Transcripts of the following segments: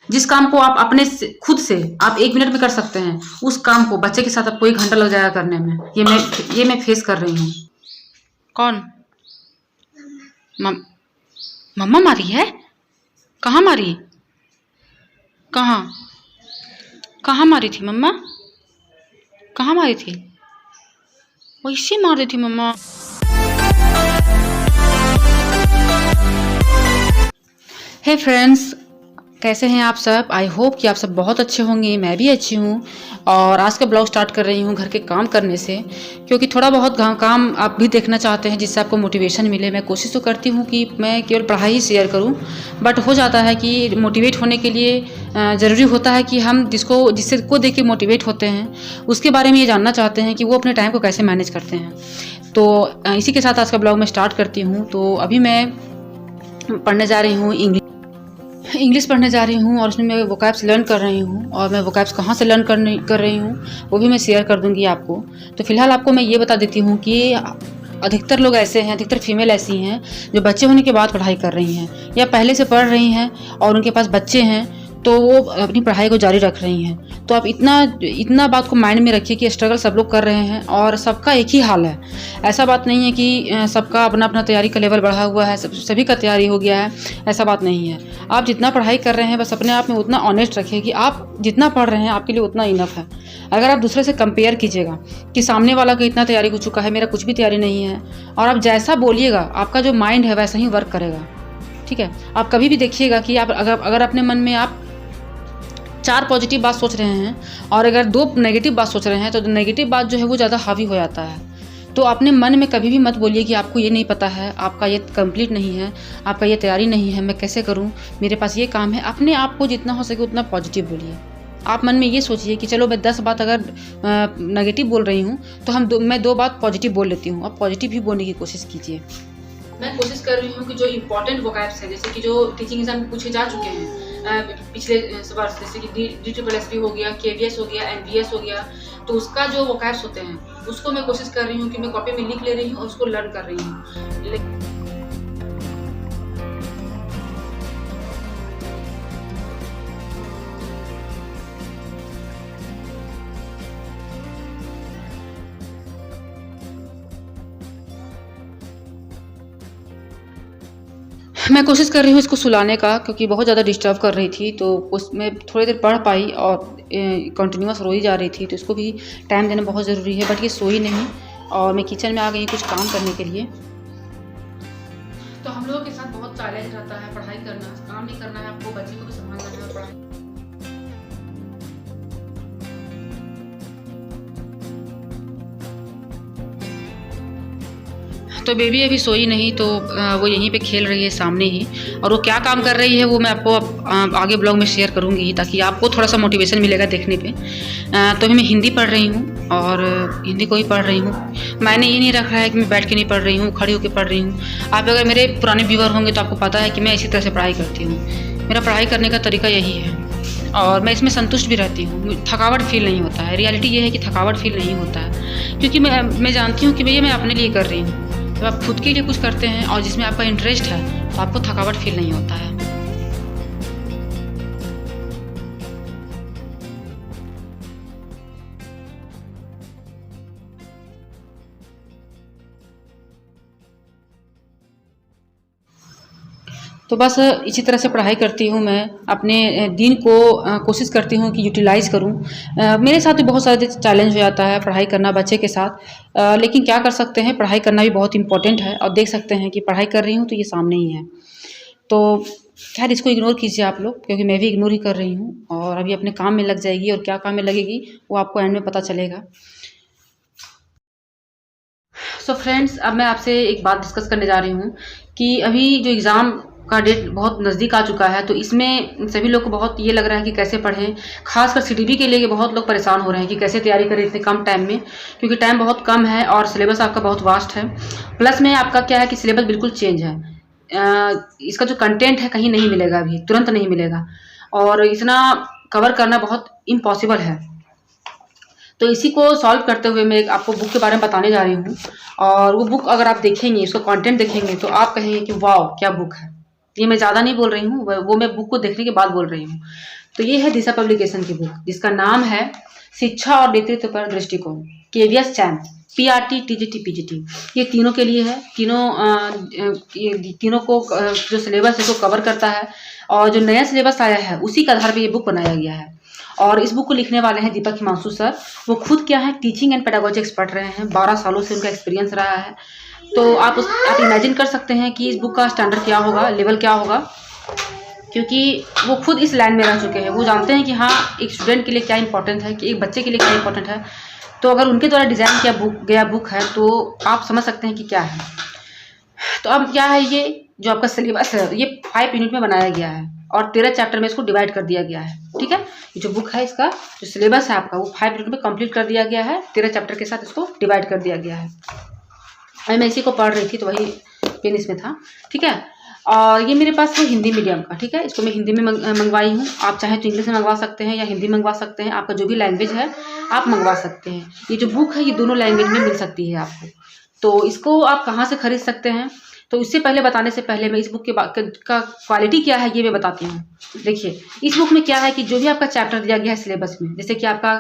जिस काम को आप अपने खुद से आप 1 मिनट में कर सकते हैं, उस काम को बच्चे के साथ आपको 1 घंटा लग जाएगा करने में। ये मैं फेस कर रही हूँ। कौन? मम्मा मारी है? कहाँ मारी? कहाँ कहाँ मारी थी मम्मा? कहाँ मारी थी? वैसे मार दी थी मम्मा। हे फ्रेंड्स, कैसे हैं आप सब? आई होप कि आप सब बहुत अच्छे होंगे। मैं भी अच्छी हूँ। और आज का ब्लॉग स्टार्ट कर रही हूँ घर के काम करने से, क्योंकि थोड़ा बहुत काम आप भी देखना चाहते हैं जिससे आपको मोटिवेशन मिले। मैं कोशिश तो करती हूँ कि मैं केवल पढ़ाई ही शेयर करूँ, बट हो जाता है कि मोटिवेट होने के लिए ज़रूरी होता है कि हम जिससे को देख के मोटिवेट होते हैं उसके बारे में ये जानना चाहते हैं कि वो अपने टाइम को कैसे मैनेज करते हैं। तो इसी के साथ आज का ब्लॉग मैं स्टार्ट करती हूँ। तो अभी मैं पढ़ने जा रही हूँ, इंग्लिश पढ़ने जा रही हूँ, और उसमें मैं वोकैब्स लर्न कर रही हूँ। और मैं वोकैब्स कहाँ से लर्न कर रही हूँ वो भी मैं शेयर कर दूँगी आपको। तो फिलहाल आपको मैं ये बता देती हूँ कि अधिकतर लोग ऐसे हैं, अधिकतर फीमेल ऐसी हैं जो बच्चे होने के बाद पढ़ाई कर रही हैं या पहले से पढ़ रही हैं और उनके पास बच्चे हैं तो वो अपनी पढ़ाई को जारी रख रही हैं। तो आप इतना बात को माइंड में रखिए कि स्ट्रगल सब लोग कर रहे हैं और सबका एक ही हाल है। ऐसा बात नहीं है कि सबका अपना अपना तैयारी का लेवल बढ़ा हुआ है, सभी का तैयारी हो गया है, ऐसा बात नहीं है। आप जितना पढ़ाई कर रहे हैं बस अपने आप में उतना ऑनेस्ट रखिए कि आप जितना पढ़ रहे हैं आपके लिए उतना इनफ है। अगर आप दूसरे से कंपेयर कीजिएगा कि सामने वाला का इतना तैयारी हो चुका है, मेरा कुछ भी तैयारी नहीं है, और आप जैसा बोलिएगा आपका जो माइंड है वैसा ही वर्क करेगा। ठीक है, आप कभी भी देखिएगा कि आप अगर अपने मन में आप 4 पॉजिटिव बात सोच रहे हैं और अगर 2 नेगेटिव बात सोच रहे हैं तो नेगेटिव बात जो है वो ज़्यादा हावी हो जाता है। तो अपने मन में कभी भी मत बोलिए कि आपको ये नहीं पता है, आपका ये कंप्लीट नहीं है, आपका ये तैयारी नहीं है, मैं कैसे करूं, मेरे पास ये काम है। अपने आप को जितना हो सके उतना पॉजिटिव बोलिए। आप मन में ये सोचिए कि चलो मैं 10 बात अगर नेगेटिव बोल रही हूँ तो मैं 2 बात पॉजिटिव बोल लेती हूँ। आप पॉजिटिव ही बोलने की कोशिश कीजिए। मैं कोशिश कर रही हूँ कि जो इम्पोर्टेंट वोकैब्स हैं, जैसे कि जो टीचिंग एग्जाम में पूछे जा चुके हैं पिछले वर्ष, जैसे कि DSSS हो गया, KVS हो गया, NVS हो गया, तो उसका जो वोकैब्स होते हैं उसको मैं कोशिश कर रही हूँ कि मैं कॉपी में लिख ले रही हूँ और उसको लर्न कर रही हूँ। मैं कोशिश कर रही हूँ इसको सुलाने का, क्योंकि बहुत ज़्यादा डिस्टर्ब कर रही थी। तो उसमें थोड़ी देर पढ़ पाई और कंटिन्यूअस रोई जा रही थी, तो इसको भी टाइम देना बहुत ज़रूरी है। बट ये सोई नहीं और मैं किचन में आ गई कुछ काम करने के लिए। तो हम लोगों के साथ बहुत चैलेंज रहता है पढ़ाई करना, काम भी करना है, आपको बच्चे को भी संभालना है और पढ़ाई। तो बेबी अभी सोई नहीं, तो वो यहीं पे खेल रही है सामने ही, और वो क्या काम कर रही है वो मैं आपको आगे ब्लॉग में शेयर करूँगी ताकि आपको थोड़ा सा मोटिवेशन मिलेगा देखने पे। तो अभी मैं हिंदी पढ़ रही हूँ और हिंदी को ही पढ़ रही हूँ। मैंने ये नहीं रखा है कि मैं बैठ के नहीं पढ़ रही हूँ, खड़ी होकर पढ़ रही हूँ। आप अगर मेरे पुराने व्यूअर होंगे तो आपको पता है कि मैं इसी तरह से पढ़ाई करती हूँ। मेरा पढ़ाई करने का तरीका यही है और मैं इसमें संतुष्ट भी रहती हूँ। थकावट फील नहीं होता है। रियलिटी ये है कि थकावट फील नहीं होता है, क्योंकि मैं जानती हूँ कि भैया मैं अपने लिए कर रही हूँ। जब आप खुद के लिए कुछ करते हैं और जिसमें आपका इंटरेस्ट है तो आपको थकावट फील नहीं होता है। तो बस इसी तरह से पढ़ाई करती हूँ। मैं अपने दिन को कोशिश करती हूँ कि यूटिलाइज़ करूँ। मेरे साथ भी बहुत सारे चैलेंज हो जाता है पढ़ाई करना बच्चे के साथ, लेकिन क्या कर सकते हैं, पढ़ाई करना भी बहुत इम्पोर्टेंट है। और देख सकते हैं कि पढ़ाई कर रही हूँ तो ये सामने ही है। तो खैर इसको इग्नोर कीजिए आप लोग, क्योंकि मैं भी इग्नोर ही कर रही हूँ और अभी अपने काम में लग जाएगी। और क्या काम में लगेगी वो आपको एंड में पता चलेगा। सो फ्रेंड्स, अब मैं आपसे एक बात डिस्कस करने जा रही हूँ कि अभी जो एग्ज़ाम का डेट बहुत नज़दीक आ चुका है, तो इसमें सभी लोग को बहुत ये लग रहा है कि कैसे पढ़ें। खासकर CDB के लिए बहुत लोग परेशान हो रहे हैं कि कैसे तैयारी करें इतने कम टाइम में, क्योंकि टाइम बहुत कम है और सिलेबस आपका बहुत वास्ट है। प्लस में आपका क्या है कि सिलेबस बिल्कुल चेंज है। इसका जो कंटेंट है कहीं नहीं मिलेगा, अभी तुरंत नहीं मिलेगा, और इतना कवर करना बहुत इम्पॉसिबल है। तो इसी को सॉल्व करते हुए मैं आपको बुक के बारे में बताने जा रही हूँ। और वो बुक अगर आप देखेंगे, इसका कंटेंट देखेंगे, तो आप कहेंगे कि वाह क्या बुक है। ये मैं ज़्यादा नहीं बोल रही हूँ, वो मैं बुक को देखने के बाद बोल रही हूँ। तो ये है दिशा पब्लिकेशन की बुक, जिसका नाम है शिक्षा और नेतृत्व पर दृष्टिकोण, KVS champ, PRT, TGT, PGT. ये तीनों के लिए है। तीनों को जो सिलेबस है उसको कवर करता है, और जो नया सिलेबस आया है उसी के आधार पर ये बुक बनाया गया है। और इस बुक को लिखने वाले हैं दीपक हिमांशु सर। वो खुद क्या है, टीचिंग एंड पेडागोजी एक्सपर्ट रहे हैं, 12 सालों से उनका एक्सपीरियंस रहा है। तो आप इमेजिन कर सकते हैं कि इस बुक का स्टैंडर्ड क्या होगा, लेवल क्या होगा, क्योंकि वो खुद इस लाइन में रह चुके हैं। वो जानते हैं कि हाँ, एक स्टूडेंट के लिए क्या इंपॉर्टेंट है, कि एक बच्चे के लिए क्या इंपॉर्टेंट है। तो अगर उनके द्वारा डिज़ाइन किया गया बुक है तो आप समझ सकते हैं कि क्या है। तो अब क्या है, ये जो आपका सिलेबस है ये 5 यूनिट में बनाया गया है और 13 चैप्टर में इसको डिवाइड कर दिया गया है। ठीक है, ये जो बुक है इसका जो सिलेबस है आपका वो 5 यूनिट में कंप्लीट कर दिया गया है, 13 चैप्टर के साथ इसको डिवाइड कर दिया गया है। अभी मैं इसी को पढ़ रही थी तो वही पेन इसमें था। ठीक है, और ये मेरे पास है हिंदी मीडियम का। ठीक है, इसको मैं हिंदी में मंगवाई हूँ। आप चाहे तो इंग्लिश में मंगवा सकते हैं या हिंदी मंगवा सकते हैं, आपका जो भी लैंग्वेज है आप मंगवा सकते हैं। ये जो बुक है ये दोनों लैंग्वेज में मिल सकती है आपको। तो इसको आप कहाँ से खरीद सकते हैं, तो इससे पहले बताने से पहले मैं इस बुक का क्वालिटी क्या है ये मैं बताती हूँ। देखिए, इस बुक में क्या है कि जो भी आपका चैप्टर दिया गया है सिलेबस में, जैसे कि आपका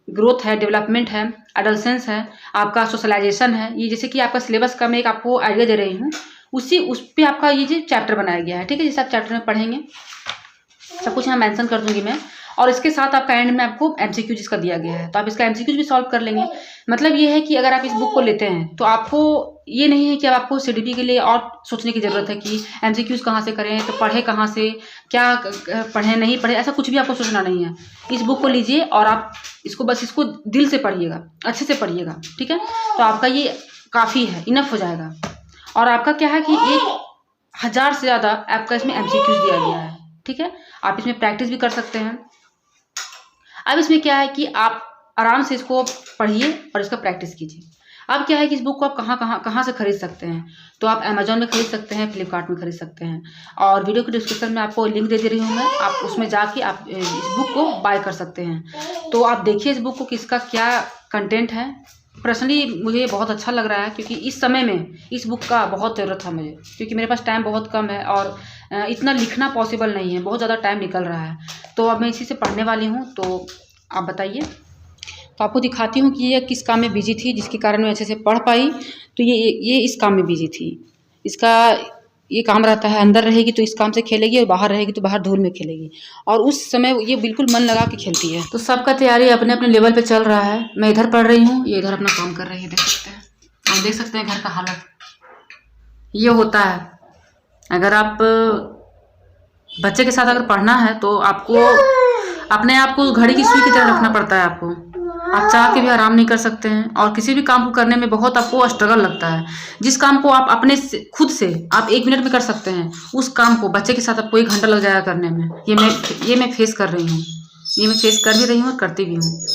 ग्रोथ है, डेवलपमेंट है, एडोलेसेंस है, आपका सोशलाइजेशन है, ये जैसे कि आपका सिलेबस का मैं एक आपको आइडिया दे रही हूँ, उस पर आपका ये जो चैप्टर बनाया गया है। ठीक है, जैसे आप चैप्टर में पढ़ेंगे सब कुछ यहाँ मेंशन कर दूंगी मैं, और इसके साथ आपका एंड में आपको एमसीक्यू जिसका दिया गया है तो आप इसका एमसीक्यूज भी सॉल्व कर लेंगे। मतलब ये है कि अगर आप इस बुक को लेते हैं तो आपको ये नहीं है कि अब आपको सीडीपी के लिए और सोचने की ज़रूरत है कि एमसीक्यूज कहाँ से करें, तो पढ़े कहाँ से, क्या पढ़े नहीं पढ़े, ऐसा कुछ भी आपको सोचना नहीं है। इस बुक को लीजिए और आप इसको दिल से पढ़िएगा, अच्छे से पढ़िएगा। ठीक है, तो आपका ये काफ़ी है, इनफ हो जाएगा। और आपका क्या है कि 1000 से ज़्यादा आपका इसमें एमसीक्यूज दिया गया है। ठीक है, आप इसमें प्रैक्टिस भी कर सकते हैं। अब इसमें क्या है कि आप आराम से इसको पढ़िए और इसका प्रैक्टिस कीजिए। अब क्या है कि इस बुक को आप कहाँ से खरीद सकते हैं, तो आप अमेजोन में खरीद सकते हैं, फ्लिपकार्ट में खरीद सकते हैं, और वीडियो के डिस्क्रिप्शन में आपको लिंक दे रही हूँ मैं, आप उसमें जाके आप इस बुक को बाय कर सकते हैं। तो आप देखिए इस बुक को कि इसका क्या कंटेंट है। पर्सनली मुझे ये बहुत अच्छा लग रहा है, क्योंकि इस समय में इस बुक का बहुत ज़रूरत था मुझे, क्योंकि मेरे पास टाइम बहुत कम है और इतना लिखना पॉसिबल नहीं है, बहुत ज़्यादा टाइम निकल रहा है। तो अब मैं इसी से पढ़ने वाली हूँ, तो आप बताइए। तो आपको दिखाती हूँ कि ये किस काम में बिजी थी, जिसके कारण मैं अच्छे से पढ़ पाई। तो ये इस काम में बिजी थी। इसका ये काम रहता है, अंदर रहेगी तो इस काम से खेलेगी और बाहर रहेगी तो बाहर धूल में खेलेगी, और उस समय ये बिल्कुल मन लगा के खेलती है। तो सबका तैयारी अपने अपने लेवल पे चल रहा है। मैं इधर पढ़ रही हूँ, ये इधर अपना काम कर रही है। देख सकते हैं, आप देख सकते हैं घर का हालत ये होता है। अगर आप बच्चे के साथ अगर पढ़ना है तो आपको अपने आप को घड़ी की सुई की तरह रखना पड़ता है। आपको आप चाह के भी आराम नहीं कर सकते हैं, और किसी भी काम को करने में बहुत आपको स्ट्रगल लगता है। जिस काम को आप अपने खुद से आप 1 मिनट में कर सकते हैं, उस काम को बच्चे के साथ आपको 1 घंटा लग जाएगा करने में। ये मैं फेस कर रही हूँ, ये मैं फेस कर भी रही हूँ और करती भी हूँ।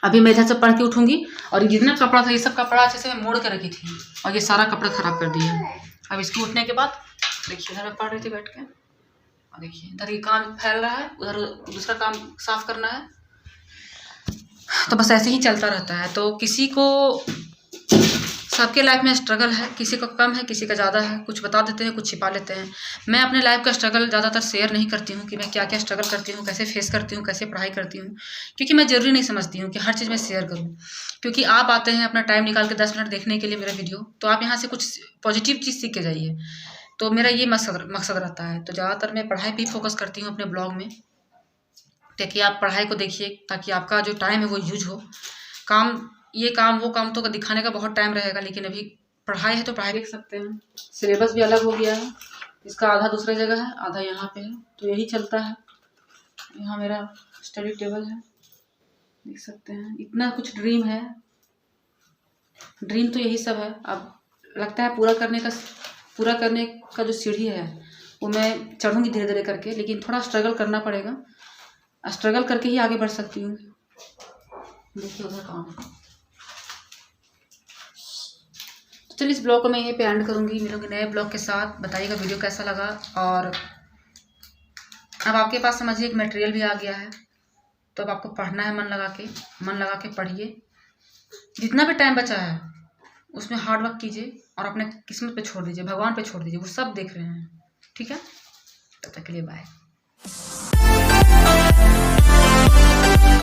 अभी मैं इधर से पढ़ के उठूंगी और जितना कपड़ा था ये सब कपड़ा अच्छे से मैं मोड़ के रखी थी, और ये सारा कपड़ा खराब कर दिया। अब इसके उठने के बाद देखिए, इधर मैं पढ़ रही थी बैठ के, और देखिए इधर ये काम फैल रहा है, उधर दूसरा काम साफ करना है। तो बस ऐसे ही चलता रहता है। तो किसी को सबके लाइफ में स्ट्रगल है, किसी का कम है, किसी का ज़्यादा है। कुछ बता देते हैं, कुछ छिपा लेते हैं। मैं अपने लाइफ का स्ट्रगल ज़्यादातर शेयर नहीं करती हूँ कि मैं क्या क्या स्ट्रगल करती हूँ, कैसे फेस करती हूँ, कैसे पढ़ाई करती हूँ, क्योंकि मैं ज़रूरी नहीं समझती हूँ कि हर चीज़ मैं शेयर करूँ। क्योंकि आप आते हैं अपना टाइम निकाल के 10 मिनट देखने के लिए मेरा वीडियो, तो आप यहाँ से कुछ पॉजिटिव चीज़ सीख के जाइए। तो मेरा ये मकसद रहता है। तो ज़्यादातर मैं पढ़ाई पर फोकस करती हूँ अपने ब्लॉग में, ताकि आप पढ़ाई को देखिए, ताकि आपका जो टाइम है वो यूज हो। ये काम वो काम तो दिखाने का बहुत टाइम रहेगा, लेकिन अभी पढ़ाई है तो पढ़ाई देख सकते हैं। सिलेबस भी अलग हो गया है, इसका आधा दूसरी जगह है, आधा यहाँ पे है, तो यही चलता है। यहाँ मेरा स्टडी टेबल है, देख सकते हैं। इतना कुछ ड्रीम है, ड्रीम तो यही सब है। अब लगता है पूरा करने का जो सीढ़ी है वो मैं चढ़ूँगी धीरे धीरे करके, लेकिन थोड़ा स्ट्रगल करना पड़ेगा। स्ट्रगल करके ही आगे बढ़ सकती हूँ। देखिए उधर काम। तो चलिए इस ब्लॉग को मैं यहीं पे एंड करूँगी। मिलूंगी नए ब्लॉग के साथ। बताइएगा वीडियो कैसा लगा। और अब आपके पास समझिए एक मटेरियल भी आ गया है, तो अब आपको पढ़ना है मन लगा के पढ़िए। जितना भी टाइम बचा है उसमें हार्ड वर्क कीजिए और अपने किस्मत पे छोड़ दीजिए, भगवान पे छोड़ दीजिए, वो सब देख रहे हैं। ठीक है, तब तक के लिए बाय।